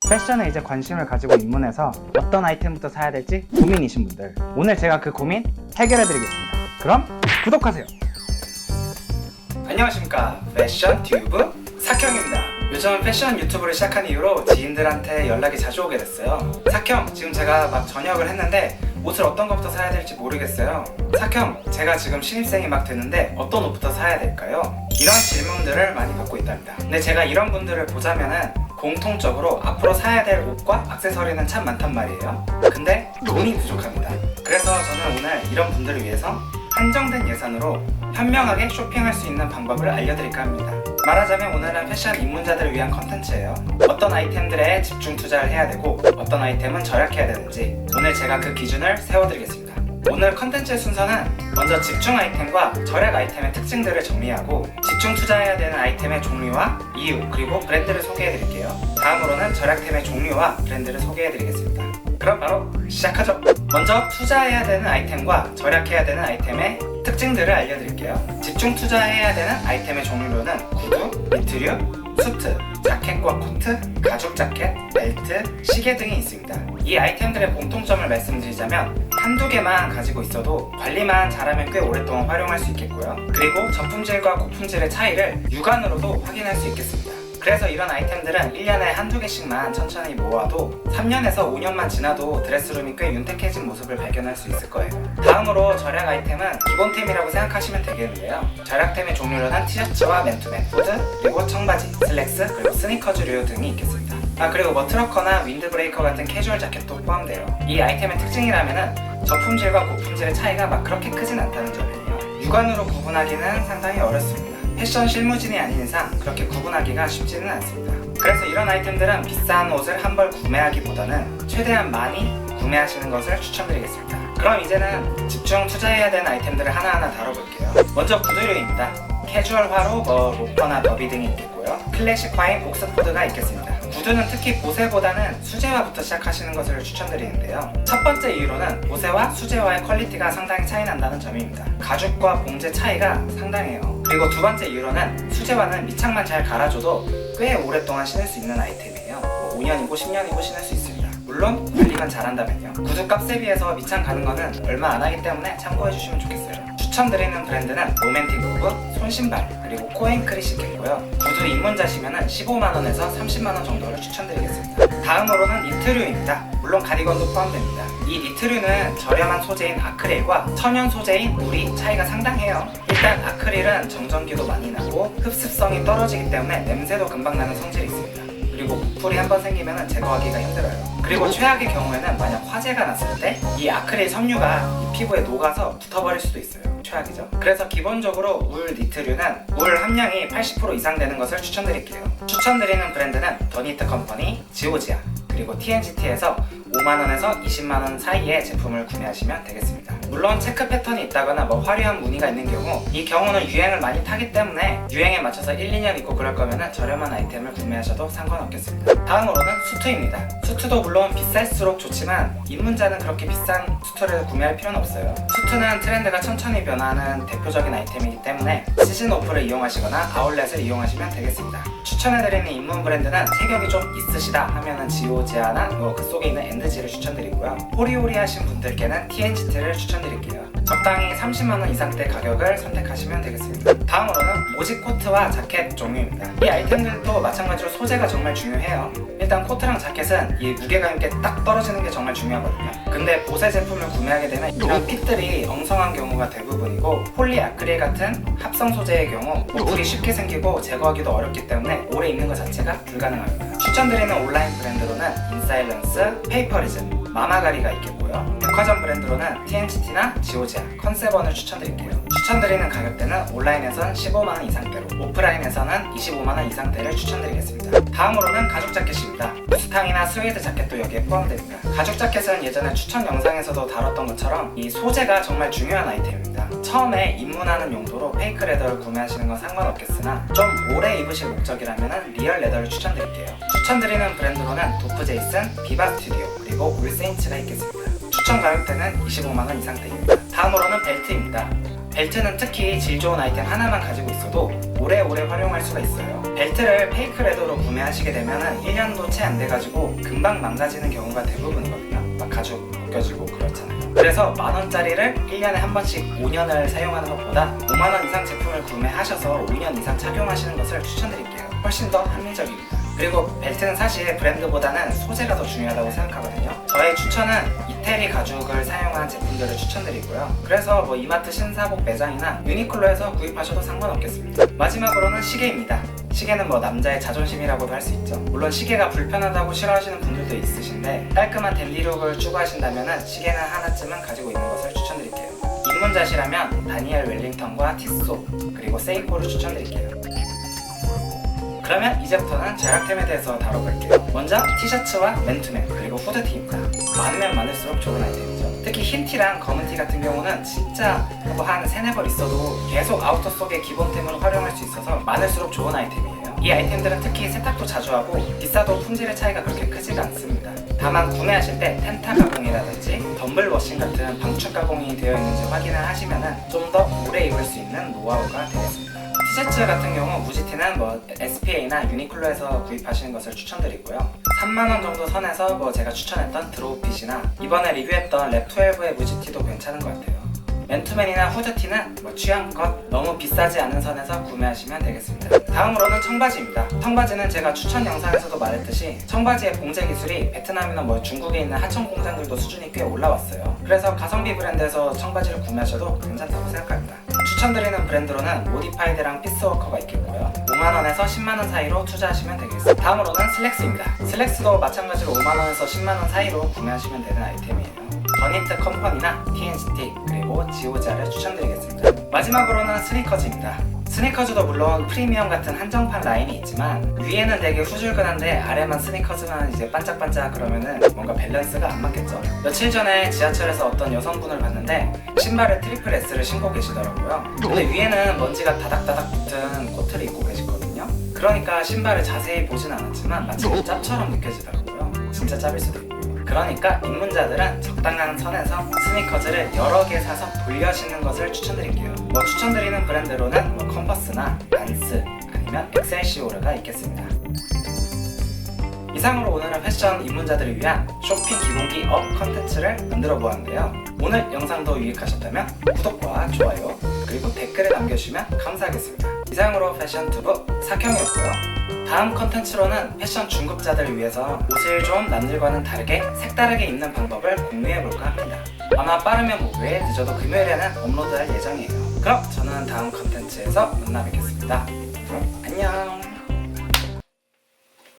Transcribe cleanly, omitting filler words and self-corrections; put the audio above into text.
패션에 이제 관심을 가지고 입문해서 어떤 아이템부터 사야 될지 고민이신 분들, 오늘 제가 그 고민 해결해드리겠습니다. 그럼 구독하세요. 안녕하십니까, 패션 튜브 삭형입니다. 요즘 패션 유튜브를 시작한 이후로 지인들한테 연락이 자주 오게 됐어요. 삭형, 지금 제가 막 전역을 했는데 옷을 어떤 것부터 사야 될지 모르겠어요. 삭형, 제가 지금 신입생이 막 되는데 어떤 옷부터 사야 될까요? 이런 질문들을 많이 받고 있답니다. 근데 제가 이런 분들을 보자면은 공통적으로 앞으로 사야 될 옷과 액세서리는 참 많단 말이에요. 근데 돈이 부족합니다. 그래서 저는 오늘 이런 분들을 위해서 한정된 예산으로 현명하게 쇼핑할 수 있는 방법을 알려드릴까 합니다. 말하자면 오늘은 패션 입문자들을 위한 컨텐츠예요. 어떤 아이템들에 집중 투자를 해야 되고 어떤 아이템은 절약해야 되는지 오늘 제가 그 기준을 세워드리겠습니다. 오늘 컨텐츠의 순서는 먼저 집중 아이템과 절약 아이템의 특징들을 정리하고 집중 투자해야 되는 아이템의 종류와 이유, 그리고 브랜드를 소개해드릴게요. 다음으로는 절약템의 종류와 브랜드를 소개해드리겠습니다. 그럼 바로 시작하죠. 먼저 투자해야 되는 아이템과 절약해야 되는 아이템의 특징들을 알려드릴게요. 집중 투자해야 되는 아이템의 종류로는 구두, 니트류, 수트, 자켓과 코트, 가죽 자켓, 벨트, 시계 등이 있습니다. 이 아이템들의 공통점을 말씀드리자면 한두 개만 가지고 있어도 관리만 잘하면 꽤 오랫동안 활용할 수 있겠고요. 그리고 저품질과 고품질의 차이를 육안으로도 확인할 수 있겠습니다. 그래서 이런 아이템들은 1년에 한두 개씩만 천천히 모아도 3년에서 5년만 지나도 드레스룸이 꽤 윤택해진 모습을 발견할 수 있을 거예요. 다음으로 절약 아이템은 기본템이라고 생각하시면 되겠는데요. 절약템의 종류로는 티셔츠와 맨투맨, 후드, 그리고 청바지, 슬랙스, 그리고 스니커즈류 등이 있겠습니다. 그리고 트러커나 윈드브레이커 같은 캐주얼 자켓도 포함돼요. 이 아이템의 특징이라면은 저품질과 고품질의 차이가 막 그렇게 크진 않다는 점이에요. 육안으로 구분하기는 상당히 어렵습니다. 패션 실무진이 아닌 이상 그렇게 구분하기가 쉽지는 않습니다. 그래서 이런 아이템들은 비싼 옷을 한 벌 구매하기보다는 최대한 많이 구매하시는 것을 추천드리겠습니다. 그럼 이제는 집중 투자해야 되는 아이템들을 하나하나 다뤄볼게요. 먼저 구두류입니다. 캐주얼화로 로퍼나 더비 등이 있겠고요. 클래식화인 옥스포드가 있겠습니다. 구두는 특히 보세보다는 수제화부터 시작하시는 것을 추천드리는데요. 첫 번째 이유로는 보세와 수제화의 퀄리티가 상당히 차이 난다는 점입니다. 가죽과 봉제 차이가 상당해요. 그리고 두 번째 이유로는 수제화는 밑창만 잘 갈아줘도 꽤 오랫동안 신을 수 있는 아이템이에요. 5년이고 10년이고 신을 수 있습니다. 물론 관리만 잘한다면요. 구두 값에 비해서 밑창 가는 거는 얼마 안 하기 때문에 참고해주시면 좋겠어요. 추천드리는 브랜드는 로맨틱 무브, 손신발, 그리고 코앵클이 있겠고요. 구두 입문자시면 15만원에서 30만원 정도를 추천드리겠습니다. 다음으로는 니트류입니다. 물론 가디건도 포함됩니다. 이 니트류는 저렴한 소재인 아크릴과 천연 소재인 울이 차이가 상당해요. 일단 아크릴은 정전기도 많이 나고 흡습성이 떨어지기 때문에 냄새도 금방 나는 성질이 있습니다. 그리고 부풀이 한번 생기면 제거하기가 힘들어요. 그리고 최악의 경우에는 만약 화재가 났을 때 이 아크릴 섬유가 이 피부에 녹아서 붙어버릴 수도 있어요. 최악이죠. 그래서 기본적으로 울 니트류는 울 함량이 80% 이상 되는 것을 추천드릴게요. 추천드리는 브랜드는 더니트 컴퍼니, 지오지아, 그리고 TNGT에서 5만원에서 20만원 사이의 제품을 구매하시면 되겠습니다. 물론 체크 패턴이 있다거나 화려한 무늬가 있는 경우, 이 경우는 유행을 많이 타기 때문에 유행에 맞춰서 1, 2년 입고 그럴 거면 저렴한 아이템을 구매하셔도 상관없겠습니다. 다음으로는 수트입니다. 수트도 물론 비쌀수록 좋지만 입문자는 그렇게 비싼 수트를 구매할 필요는 없어요. 수트는 트렌드가 천천히 변화하는 대표적인 아이템이기 때문에 시즌 오프를 이용하시거나 아울렛을 이용하시면 되겠습니다. 추천해드리는 입문 브랜드는 체격이 좀 있으시다 하면은 지오지아나 그 속에 있는 엔드지를 추천드리고요. 호리호리하신 분들께는 TNGT를 추천드릴게요. 적당히 30만원 이상대 가격을 선택하시면 되겠습니다. 다음으로는 모직 코트와 자켓 종류입니다. 이 아이템들도 마찬가지로 소재가 정말 중요해요. 일단 코트랑 자켓은 이 무게감 있게 딱 떨어지는 게 정말 중요하거든요. 근데 보세 제품을 구매하게 되면 이런 핏들이 엉성한 경우가 대부분이고 폴리 아크릴 같은 합성 소재의 경우 불이 쉽게 생기고 제거하기도 어렵기 때문에 오래 입는 것 자체가 불가능합니다. 추천드리는 온라인 브랜드로는 인사일런스, 페이퍼리즘, 마마가리가 있겠고요. 백화점 브랜드로는 TNGT나 지오지아, 컨셉원을 추천드릴게요. 추천드리는 가격대는 온라인에선 15만원 이상대로, 오프라인에서는 25만원 이상대를 추천드리겠습니다. 다음으로는 가죽 자켓입니다. 무스탕이나 스웨이드 자켓도 여기에 포함됩니다. 가죽 자켓은 예전에 추천 영상에서도 다뤘던 것처럼 이 소재가 정말 중요한 아이템입니다. 처음에 입문하는 용도로 페이크 레더를 구매하시는 건 상관없겠으나 좀 오래 입으실 목적이라면 리얼 레더를 추천드릴게요. 추천드리는 브랜드로는 도프제이슨, 비바 스튜디오, 그리고 울세인츠가 있겠습니다. 추천 가격대는 25만원 이상대입니다. 다음으로는 벨트입니다. 벨트는 특히 질 좋은 아이템 하나만 가지고 있어도 오래오래 활용할 수가 있어요. 벨트를 페이크 레더로 구매하시게 되면 1년도 채 안 돼가지고 금방 망가지는 경우가 대부분이거든요. 막 가죽 벗겨지고 그렇잖아요. 그래서 만원짜리를 1년에 한 번씩 5년을 사용하는 것보다 5만원 이상 제품을 구매하셔서 5년 이상 착용하시는 것을 추천드릴게요. 훨씬 더 합리적입니다. 그리고 벨트는 사실 브랜드보다는 소재가 더 중요하다고 생각하거든요. 저의 추천은 이태리 가죽을 사용한 제품들을 추천드리고요. 그래서 뭐 이마트 신사복 매장이나 유니클로에서 구입하셔도 상관없겠습니다. 마지막으로는 시계입니다. 시계는 뭐 남자의 자존심이라고도 할 수 있죠. 물론 시계가 불편하다고 싫어하시는 분들도 있으신데 깔끔한 댄디룩을 추구하신다면 시계는 하나쯤은 가지고 있는 것을 추천드릴게요. 입문자시라면 다니엘 웰링턴과 티소 그리고 세이코를 추천드릴게요. 그러면 이제부터는 절약템에 대해서 다뤄볼게요. 먼저 티셔츠와 맨투맨 그리고 후드티입니다. 많으면 많을수록 좋은 아이템이죠. 특히 흰 티랑 검은 티 같은 경우는 진짜 뭐 한 3-4벌 있어도 계속 아우터 속의 기본템으로 활용할 수 있어서 많을수록 좋은 아이템이에요. 이 아이템들은 특히 세탁도 자주 하고 비싸도 품질의 차이가 그렇게 크지가 않습니다. 다만 구매하실 때 텐타 가공이라든지 덤블 워싱 같은 방축 가공이 되어 있는지 확인을 하시면 좀 더 오래 입을 수 있는 노하우가 되겠습니다. 티셔츠 같은 경우 무지티는 뭐 SPA나 유니클로에서 구입하시는 것을 추천드리고요. 3만원 정도 선에서 뭐 제가 추천했던 드로우핏이나 이번에 리뷰했던 랩12의 무지티도 괜찮은 것 같아요. 맨투맨이나 후드티는 뭐 취향껏 너무 비싸지 않은 선에서 구매하시면 되겠습니다. 다음으로는 청바지입니다. 청바지는 제가 추천 영상에서도 말했듯이 청바지의 봉제 기술이 베트남이나 뭐 중국에 있는 하청 공장들도 수준이 꽤 올라왔어요. 그래서 가성비 브랜드에서 청바지를 구매하셔도 괜찮다고 생각합니다. 추천드리는 브랜드로는 모디파이드랑 피스워커가 있겠고요. 5만원에서 10만원 사이로 투자하시면 되겠습니다. 다음으로는 슬랙스입니다. 슬랙스도 마찬가지로 5만원에서 10만원 사이로 구매하시면 되는 아이템이에요. 더니트 컴퍼니나 TNCT 그리고 지오자를 추천드리겠습니다. 마지막으로는 스니커즈입니다. 스니커즈도 물론 프리미엄 같은 한정판 라인이 있지만 위에는 되게 후줄근한데 아래만 스니커즈만 이제 반짝반짝 그러면은 뭔가 밸런스가 안 맞겠죠. 며칠 전에 지하철에서 어떤 여성분을 봤는데 신발에 트리플 S를 신고 계시더라고요. 근데 위에는 먼지가 다닥다닥 붙은 코트를 입고 계시거든요. 그러니까 신발을 자세히 보진 않았지만 마치 짭처럼 느껴지더라고요. 진짜 짭일 수도 있고. 그러니까 입문자들은 적당한 선에서 스니커즈를 여러 개 사서 돌려 신는 것을 추천드릴게요. 뭐 추천드리는 브랜드로는 뭐 컨버스나 반스 아니면 엑셀시오르가 있겠습니다. 이상으로 오늘은 패션 입문자들을 위한 쇼핑 기본기 업 컨텐츠를 만들어 보았는데요. 오늘 영상도 유익하셨다면 구독과 좋아요 그리고 댓글을 남겨주시면 감사하겠습니다. 이상으로 패션튜브 사경이었고요. 다음 컨텐츠로는 패션 중급자들을 위해서 옷을 좀 남들과는 다르게 색다르게 입는 방법을 공유해볼까 합니다. 아마 빠르면 목요일, 늦어도 금요일에는 업로드할 예정이에요. 그럼 저는 다음 컨텐츠에서 만나 뵙겠습니다. 그럼 안녕!